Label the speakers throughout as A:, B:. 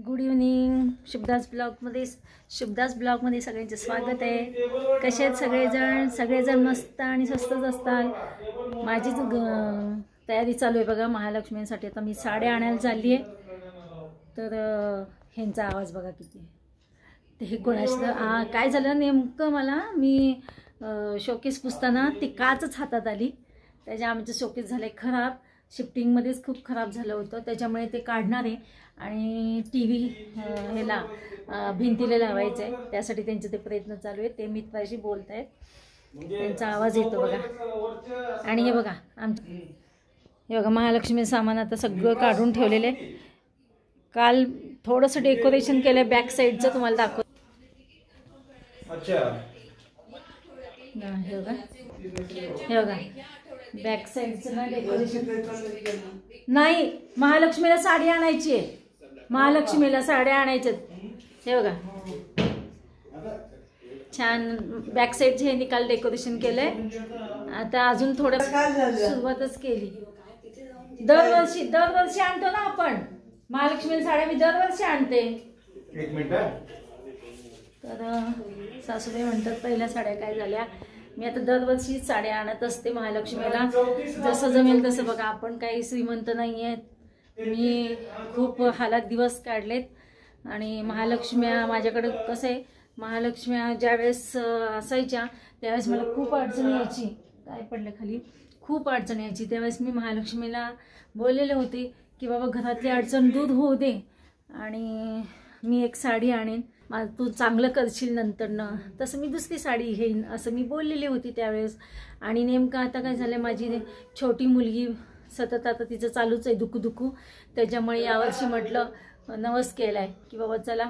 A: Good evening. शुभदास ब्लॉगमध्ये सगळ्यांचे स्वागत आहे. कसे आहेत सगळेजण? सगळेजण मस्त आणि स्वस्तच असतात. माझी तयारी चालू आहे बघा महालक्ष्मीसाठी. आता मी साड्या आणायला चालली आहे. तर ह्यांचा आवाज बघा किती. ते हे कोणाचं काय झालं नेमकं, मला मी शोकेस पुसताना ती काचच हातात आली. त्याच्या आमचं शोकेस झालं खराब. शिफ्टिंगमध्येच खूप खराब झालं होतं, त्याच्यामुळे ते काढणार आहे आणि टी व्ही ह्याला भिंतीला लावायचं आहे. त्यासाठी त्यांचे ते प्रयत्न चालू आहेत. ते मित्राशी बोलत आहेत, त्यांचा आवाज येतो बघा. आणि हे बघा हे बघा महालक्ष्मी सामान आता सगळं काढून ठेवलेलं आहे. काल थोडंसं डेकोरेशन केलं बॅक साईडचं, तुम्हाला दाखव. हे बघा बॅक साईडचं ना डेकोरेशन. नाही, महालक्ष्मीला साडी आणायची आहे. महालक्ष्मीला साड्या आणायच्यात. हे बघा छान बॅक साईडचे हे निकाल डेकोरेशन केलंय. आता अजून थोडं सुरुवातच केली. दरवर्षी आणतो ना आपण महालक्ष्मीला साड्या. मी दरवर्षी आणते. एक मिनिट. तर सासूबाई म्हणतात पहिल्या साड्या काय झाल्या. मी आता दरवर्षी साड्या आणत असते महालक्ष्मीला, जसं जमेल तसं. बघा आपण काही श्रीमंत नाही आहेत. मी खूप हालात दिवस काढलेत आणि महालक्ष्म्या माझ्याकडे कसं आहे, महालक्ष्म्या ज्यावेळेस असायच्या त्यावेळेस मला खूप अडचण यायची. काय पडलं खाली, खूप अडचण यायची. त्यावेळेस मी महालक्ष्मीला बोललेले होते की बाबा घरातली अडचण दूर होऊ दे आणि मी एक साडी आणेन, तू चांगलं करशील नंतरनं, तसं मी दुसरी साडी घेईन असं मी बोललेली होती त्यावेळेस. आणि नेमकं आता काय झालं, माझी छोटी मुलगी सतत आता तिचं चालूच आहे दुखू. त्याच्यामुळे यावर्षी म्हटलं नवस केलं आहे की बाबा चला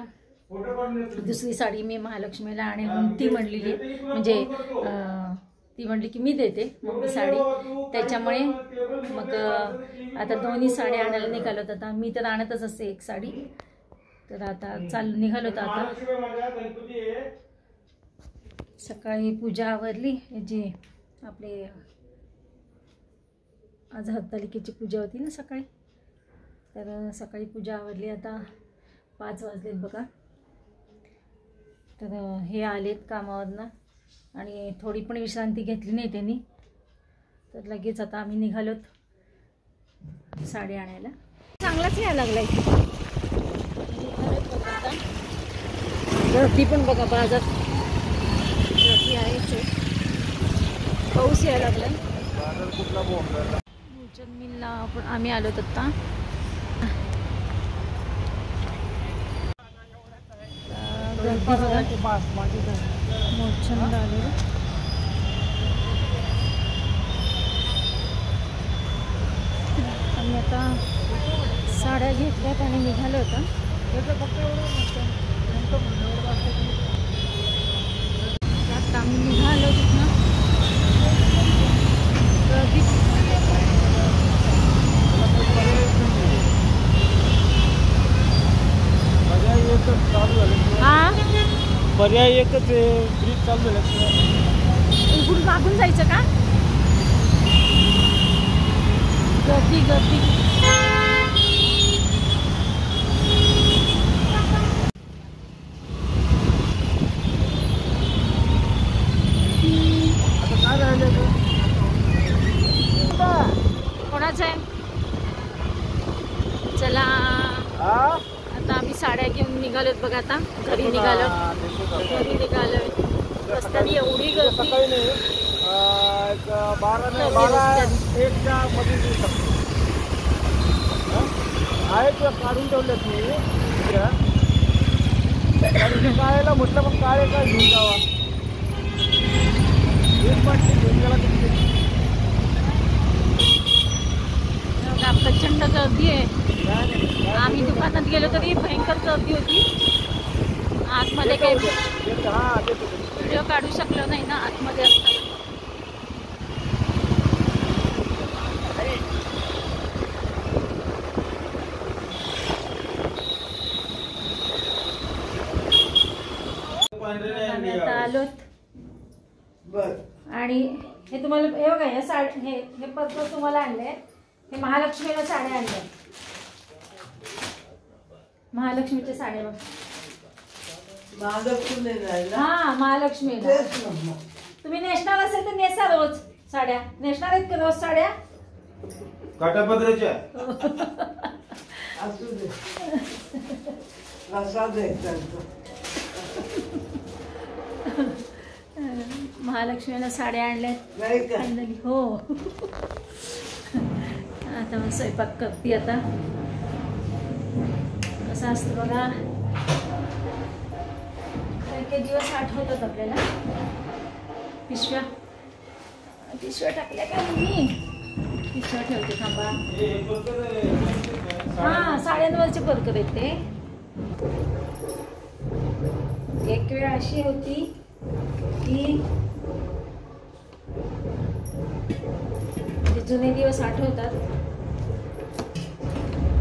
A: दुसरी साडी मी महालक्ष्मीला आणेन. म्हणून ती म्हणलेली म्हणजे ती म्हणली की मी देते मग मी साडी. त्याच्यामुळे मग आता दोन्ही साड्या आणायला निघालोत. आता मी तर आणतच असते एक साडी. तर आता निघालो तर आता सकाळी पूजा आवरली. जी आपले आज हरतालिकेची पूजा होती ना सकाळी, तर सकाळी पूजा आवरली. आता 5 वाजलेत बघा. तर हे आलेत कामावरनं आणि थोडी पण विश्रांती घेतली नाही त्यांनी. तर लगेच आता आम्ही निघालोत साडी आणायला. चांगलाच यायला लागलाय. गर्दी पण बघा बाजार, गर्दी आहेच. पाऊस यायला लागलाय. मोचन मिलला आपण आम्ही आलो आता. गर्दी बघा मोचनला आलो. आम्ही आता साड्या घेतल्यात आणि निघालो होता. आता आम्ही निघालो तिथनं.
B: पर्याय एकच आहे, ब्रिज चालू झालं.
A: इकडून मागून जायचं का? गर्दी कोणाचं आहे? चला आता आम्ही साड्या घेऊन निघालोत बघा. आता घरी निघालो. रस्त्याने एवढी गर्दी.
B: 12-1च्या मध्ये आहेत काढून ठेवलेत मी. काळेला म्हटलं पण काळे काय घेऊन जावा. एक पाठी घेऊन गेला.
A: प्रचंड गर्दी आहे. आम्ही दुकानात गेलो तरी भयंकर गर्दी होती. आतमध्ये काही व्हिडिओ काढू शकलो नाही ना आतमध्ये असताना. आम्ही आता आलोत आणि हे तुम्हाला हे बघा या साडी हे पत्र तुम्हाला आणले. हे महालक्ष्मीला साड्या आणल्या. महालक्ष्मीच्या साड्या बघ.
C: महालक्ष्मी राहिला.
A: हा महालक्ष्मीला.
C: तेच ना मग.
A: तुम्ही नेसणार असेल तर नेसा रोज साड्या. नेसणार आहेत का रोज साड्या?
B: काटापदराच्या
C: असू दे. प्रसाद आहे त्यांचा.
A: महालक्ष्मीला साड्या आणल्यात.
C: नाही का?
A: फायनली हो. आता मग स्वयंपाक करते. आता कसं असतं बघा, काही दिवस आठवतात आपल्याला. पिशव्या टाकल्या का मी? पिशव्या ठेवते थांबा. हा साड्यांवरचे परकर आहेत ते. एक वेळ अशी होती की जुने दिवस आठवतात.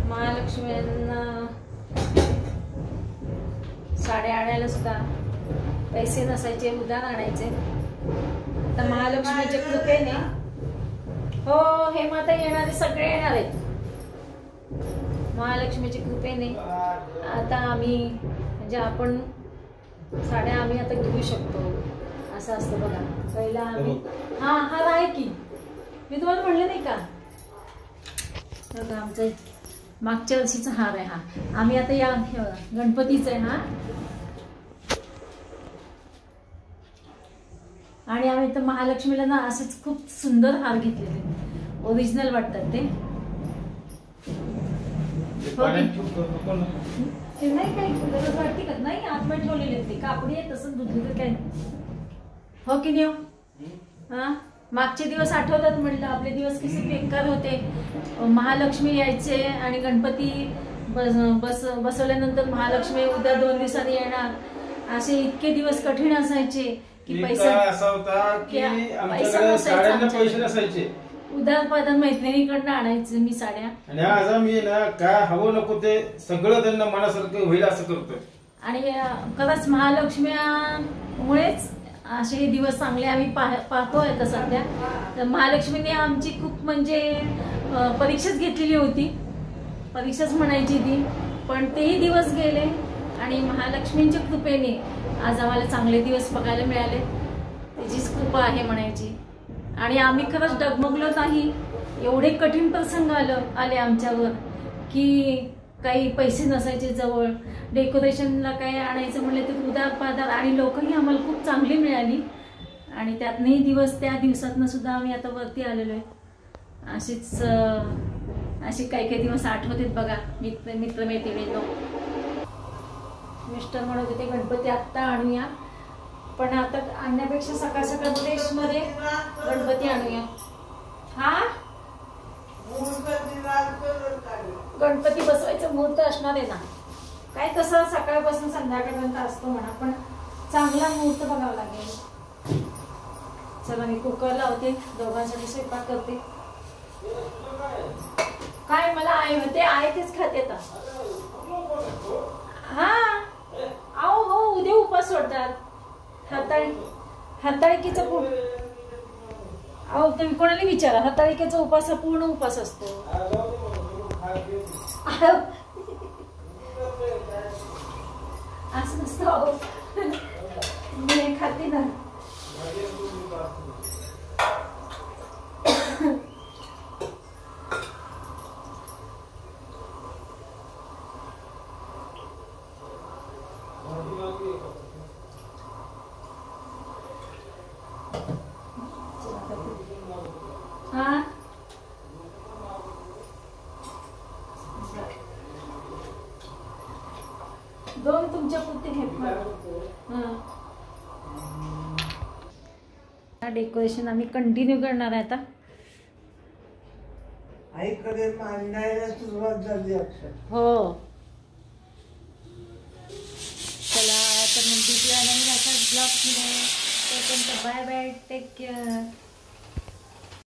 A: महालक्ष्मींना साड्या आणायला सुद्धा पैसे नसायचे, उधार आणायचे. आता महालक्ष्मीच्या कृपेने हो हे माता येणारे सगळे येणार आहेत. महालक्ष्मीच्या कृपेने आता आम्ही म्हणजे आपण साड्या आम्ही आता घेऊ शकतो. असं असतं बघा. पहिला आम्ही हा हार आहे की मी तुम्हाला म्हणलं नाही का? बघा आमचा मागच्या वर्षीचा हार आहे हा. आम्ही आता या गणपतीचा आहे हा. आणि आम्ही तर महालक्ष्मीला ना असेच खूप सुंदर हार घेतलेले, ओरिजिनल वाटतात ते. नाही काही गरज वाटते का? नाही आतमध्ये ठेवलेले ते कापडी आहे तसं दुधलं काय. हो की नाही हो? हा मागचे दिवस आठवतात म्हटलं. आपले दिवस कसे बेकार होते. महालक्ष्मी यायचे आणि गणपती बसवल्यानंतर महालक्ष्मी उद्या 2 दिवसांनी येणार. असे इतके दिवस कठीण असायचे की पैसा
B: असा होता की आमच्याकडे साड्यांना पैसे नसायचे.
A: उदारपादन मैत्रिणीकडनं आणायचं मी साड्या.
B: आणि आज आम्ही ना काय हवं नको ते सगळं त्यांना मनासारखं होईल असं करतोय.
A: आणि खरंच महालक्ष्मीमुळेच असे हे दिवस चांगले आम्ही पाहतोय आता सध्या. तर महालक्ष्मीने आमची खूप म्हणजे परीक्षाच घेतलेली होती. परीक्षाच म्हणायची ती. पण तेही दिवस गेले आणि महालक्ष्मींच्या कृपेने आज आम्हाला चांगले दिवस बघायला मिळाले. त्याचीच कृपा आहे म्हणायची. आणि आम्ही खरंच डगमगलो नाही. एवढे कठीण प्रसंग आले आमच्यावर की काही पैसे नसायचे जवळ. डेकोरेशनला काही आणायचं म्हणलं तर उधार आणि लोकही आम्हाला खूप चांगली मिळाली. आणि त्यातनंही दिवस त्या दिवसातनं सुद्धा आम्ही आता वरती आलेलो आहे. असे काही दिवस आठवतात बघा. मित्रमैत्रिणींनो. मिस्टर म्हणत होते गणपती आत्ता आणूया, पण आता आणण्यापेक्षा सकाळ सकाळ फ्रेशमध्ये गणपती आणूया. हा गणपती बसवायचं मुहूर्त असणार आहे ना. काय तसं सकाळपासून संध्याकाळपर्यंत असतो म्हणा, पण चांगला मुहूर्त बघावा लागेल. चला मी कुकर लावते, दोघांसाठी स्वयंपाक करते. काय मला आहे तेच खाते आता. हा अहो हो उद्या उपास सोडतात. हरताळकीचं पूर्ण. अहो तुम्ही कोणाला विचारा. हरताळकीचा उपास हा पूर्ण उपास असतो. असं नसतं. मी खाते ना. हा दोन तुमच्या पुरते डेकोरेशन आम्ही कंटिन्यू करणार आहे आता.
C: आईकडे मांडायला सुरुवात झाली.
A: हो चला तर मग भेटूया नवीन असाच ब्लॉग मध्ये. Bye bye, take care.